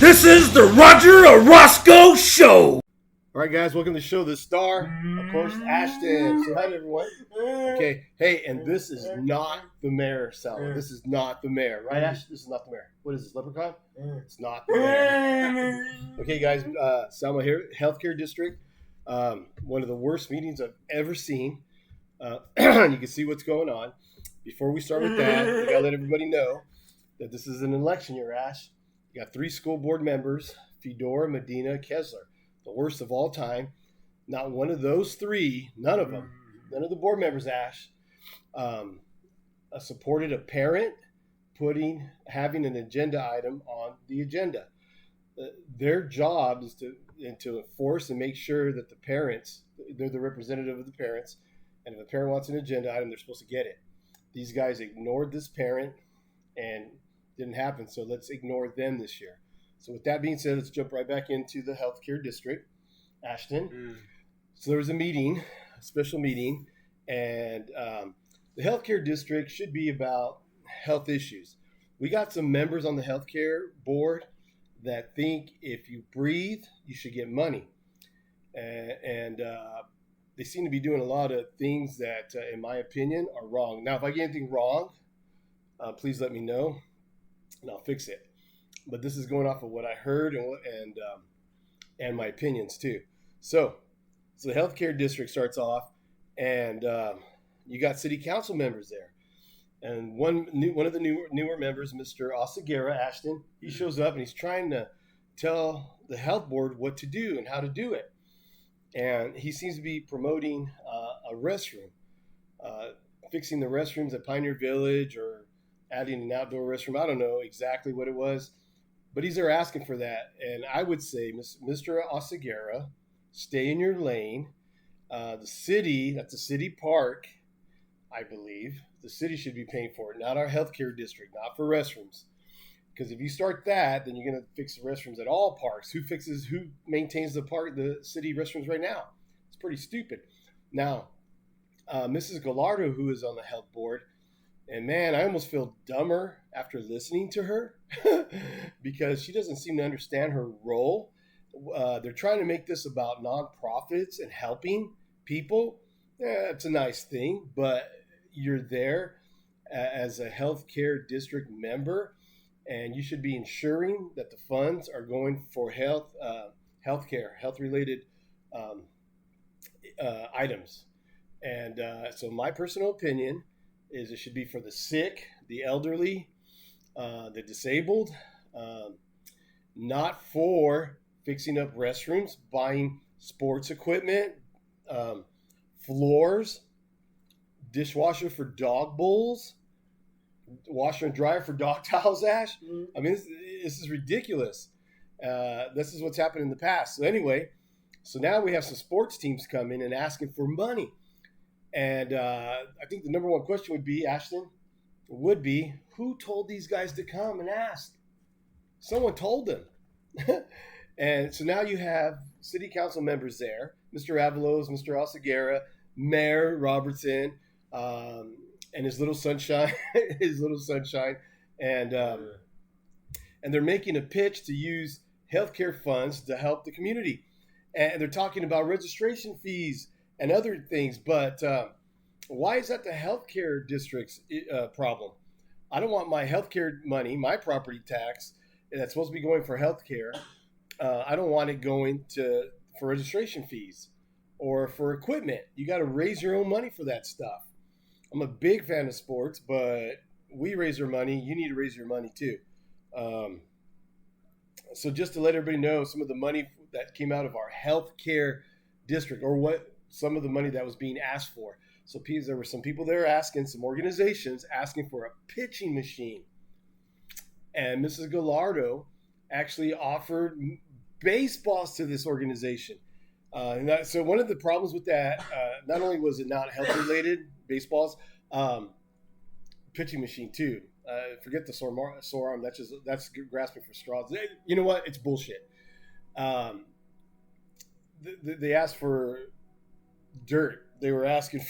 This is the Roger Orozco Show. All right, guys, welcome to the show. The star, of course, Ashton. Say hi to everyone. Okay, hey, and this is not the mayor, Salma. This is not the mayor, right, Ash? This is not the mayor. What is this, Leprechaun? It's not the mayor. Okay, guys, Salma here, Healthcare District. One of the worst meetings I've ever seen. You can see what's going on. Before we start with that, we gotta let everybody know that this is an election year, Ash. You got 3 school board members, Fedora, Medina, Kessler. The worst of all time. Not one of those 3, none of them, none of the board members, Ash, supported a parent having an agenda item on the agenda. Their job is to enforce and make sure that the parents, they're the representative of the parents, and if a parent wants an agenda item, they're supposed to get it. These guys ignored this parent and didn't happen, so let's ignore them this year. So with that being said, let's jump right back into the healthcare district, Ashton. So there was a special meeting, and the healthcare district should be about health issues. We got some members on the healthcare board that think if you breathe, you should get money. And they seem to be doing a lot of things that, in my opinion, are wrong. Now, if I get anything wrong, please let me know, and I'll fix it. But this is going off of what I heard and my opinions too. So the healthcare district starts off, and you got city council members there, and one of the newer members, Mr. Oseguera, Ashton, he shows up and he's trying to tell the health board what to do and how to do it, and he seems to be promoting a restroom, fixing the restrooms at Pioneer Village or adding an outdoor restroom. I don't know exactly what it was. But he's there asking for that. And I would say, Mr. Oseguera, stay in your lane. The city, that's a city park, I believe. The city should be paying for it, not our healthcare district, not for restrooms. Because if you start that, then you're going to fix the restrooms at all parks. Who maintains the city restrooms right now? It's pretty stupid. Now, Mrs. Gallardo, who is on the health board, and man, I almost feel dumber after listening to her because she doesn't seem to understand her role. They're trying to make this about nonprofits and helping people. It's a nice thing, but you're there as a healthcare district member, and you should be ensuring that the funds are going for healthcare, health-related items. And so my personal opinion is it should be for the sick, the elderly, the disabled, not for fixing up restrooms, buying sports equipment, floors, dishwasher for dog bowls, washer and dryer for dog towels, Ash. I mean, this is ridiculous. This is what's happened in the past. So anyway, so now we have some sports teams coming and asking for money. And I think the number one question would be, Ashton, who told these guys to come and ask? Someone told them. And so now you have city council members there, Mr. Avalos, Mr. Oseguera, Mayor Robertson, and his little sunshine, and they're making a pitch to use healthcare funds to help the community. And they're talking about registration fees and other things, but why is that the healthcare district's problem? I don't want my healthcare money, my property tax, that's supposed to be going for healthcare. I don't want it going for registration fees or for equipment. You got to raise your own money for that stuff. I'm a big fan of sports, but we raise our money. You need to raise your money too. So just to let everybody know, some of the money that came out of our healthcare district, or some of the money that was being asked for. So there were some people there some organizations asking for a pitching machine. And Mrs. Gallardo actually offered baseballs to this organization. So one of the problems with that, not only was it not health related, baseballs, pitching machine too. Forget the sore arm. That's grasping for straws. You know what? It's bullshit. They asked for dirt. They were asking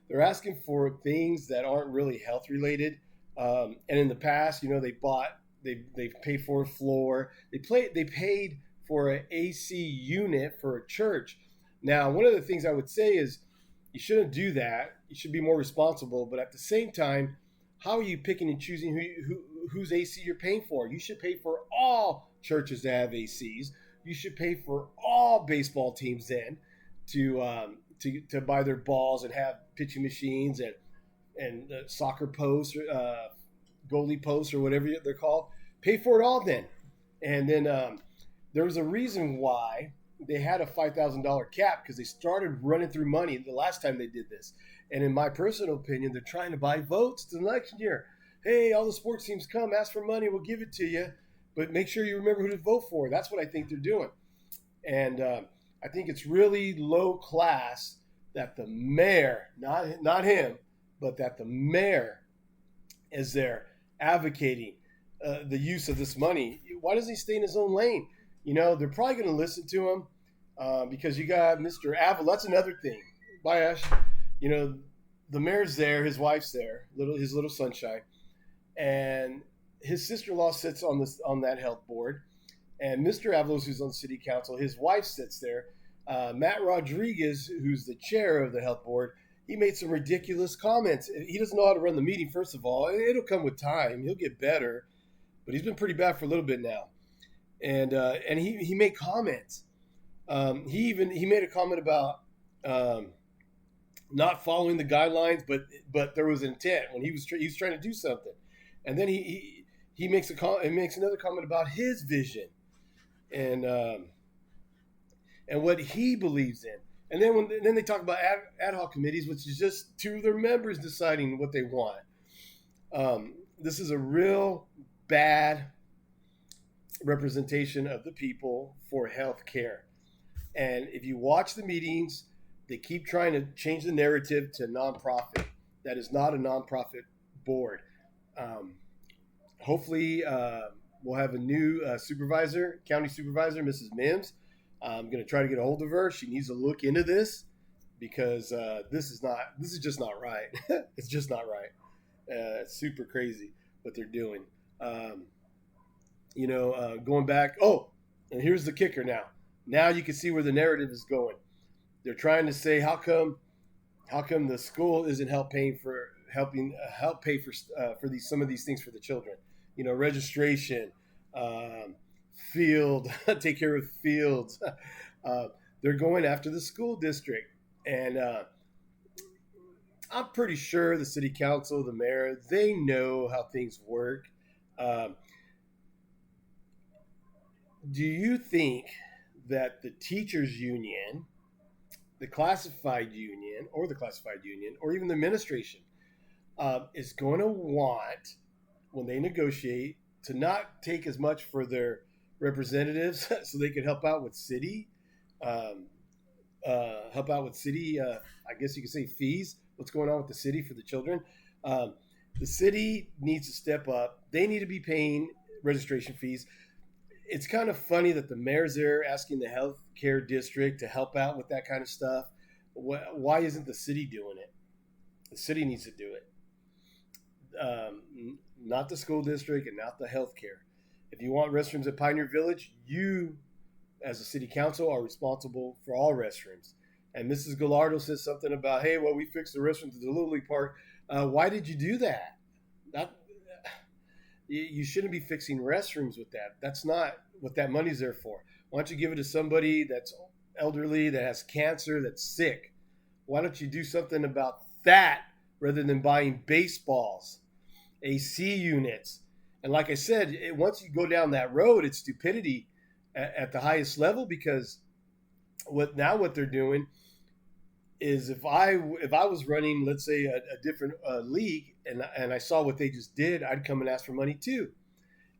they're asking for things that aren't really health related. And in the past, they paid for a floor. They paid for an AC unit for a church. Now, one of the things I would say is you shouldn't do that. You should be more responsible. But at the same time, how are you picking and choosing whose AC you're paying for? You should pay for all churches to have ACs. You should pay for all baseball teams then to buy their balls and have pitching machines and soccer posts, goalie posts, or whatever they're called. Pay for it all then. And then there was a reason why they had a $5,000 cap, because they started running through money the last time they did this. And in my personal opinion, they're trying to buy votes to the election year. Hey, all the sports teams come, ask for money, we'll give it to you, but make sure you remember who to vote for. That's what I think they're doing. And I think it's really low class that the mayor, not him, but that the mayor is there advocating the use of this money. Why doesn't he stay in his own lane? They're probably going to listen to him because you got Mr. Avila. That's another thing. Bye, Ash. The mayor's there, his wife's there, his little sunshine, and his sister-in-law sits on that health board, and Mr. Avila, who's on the city council, his wife sits there. Matt Rodriguez, who's the chair of the health board, he made some ridiculous comments. He doesn't know how to run the meeting, first of all. It'll come with time. He'll get better, but he's been pretty bad for a little bit now. And he made comments. He made a comment about not following the guidelines, but there was intent when he was trying to do something. And then he makes another comment about his vision and what he believes in. And then they talk about ad hoc committees, which is just two of their members deciding what they want. This is a real bad representation of the people for health care. And if you watch the meetings, they keep trying to change the narrative to nonprofit. That is not a nonprofit board. Hopefully, we'll have a new county supervisor, Mrs. Mims. I'm going to try to get a hold of her. She needs to look into this because this is just not right. It's just not right. It's super crazy what they're doing. Going back. Oh, and here's the kicker now. Now you can see where the narrative is going. They're trying to say, how come the school isn't helping pay for some of these things for the children? Registration, field, take care of fields. They're going after the school district, and I'm pretty sure the city council, the mayor, they know how things work. Do you think that the teachers union, the classified union, or even the administration is going to want, when they negotiate, to not take as much for their representatives so they could help out with city, I guess you could say fees, what's going on with the city for the children. The city needs to step up. They need to be paying registration fees. It's kind of funny that the mayor's there asking the healthcare district to help out with that kind of stuff. Why isn't the city doing it? The city needs to do it. Not the school district and not the healthcare. If you want restrooms at Pioneer Village, you, as a city council, are responsible for all restrooms. And Mrs. Gallardo says something about, hey, well, we fixed the restrooms at the Little League Park. Why did you do that? You shouldn't be fixing restrooms with that. That's not what that money's there for. Why don't you give it to somebody that's elderly, that has cancer, that's sick? Why don't you do something about that rather than buying baseballs, AC units? And like I said, once you go down that road, it's stupidity at the highest level, because what they're doing is, if I was running, let's say, a different league, and I saw what they just did, I'd come and ask for money too.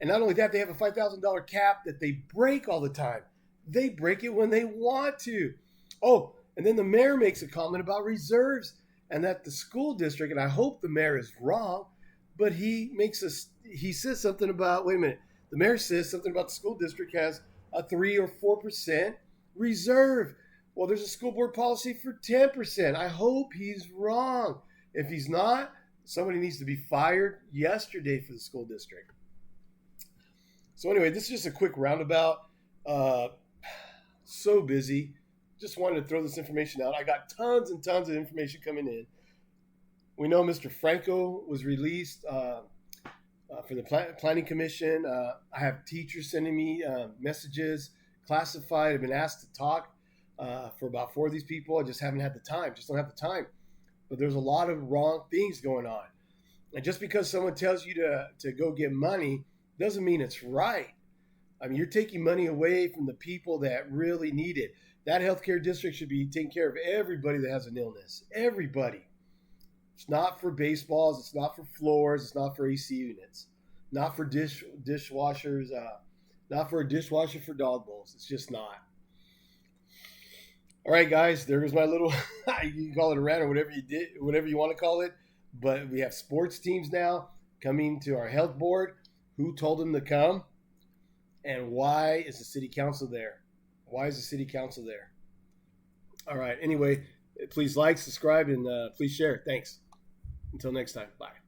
And not only that, they have a $5,000 cap that they break all the time. They break it when they want to. Oh, and then the mayor makes a comment about reserves, and that the school district, and I hope the mayor is wrong, but he says something about, wait a minute, the mayor says something about the school district has a 3 or 4% reserve. Well, there's a school board policy for 10%. I hope he's wrong. If he's not, Somebody needs to be fired yesterday for the school district. So anyway, this is just a quick roundabout. So busy. Just wanted to throw this information out. I got tons and tons of information coming in. We know Mr. Franco was released for the Planning Commission. I have teachers sending me messages, classified. I've been asked to talk for about 4 of these people. I just haven't had the time. Just don't have the time. But there's a lot of wrong things going on. And just because someone tells you to go get money doesn't mean it's right. I mean, you're taking money away from the people that really need it. That healthcare district should be taking care of everybody that has an illness. Everybody. It's not for baseballs. It's not for floors. It's not for AC units. Not for dishwashers. Not for a dishwasher for dog bowls. It's just not. All right, guys. There was my little, you can call it a rant or whatever you want to call it. But we have sports teams now coming to our health board. Who told them to come? And why is the city council there? Why is the city council there? All right. Anyway, please like, subscribe, and please share. Thanks. Until next time. Bye.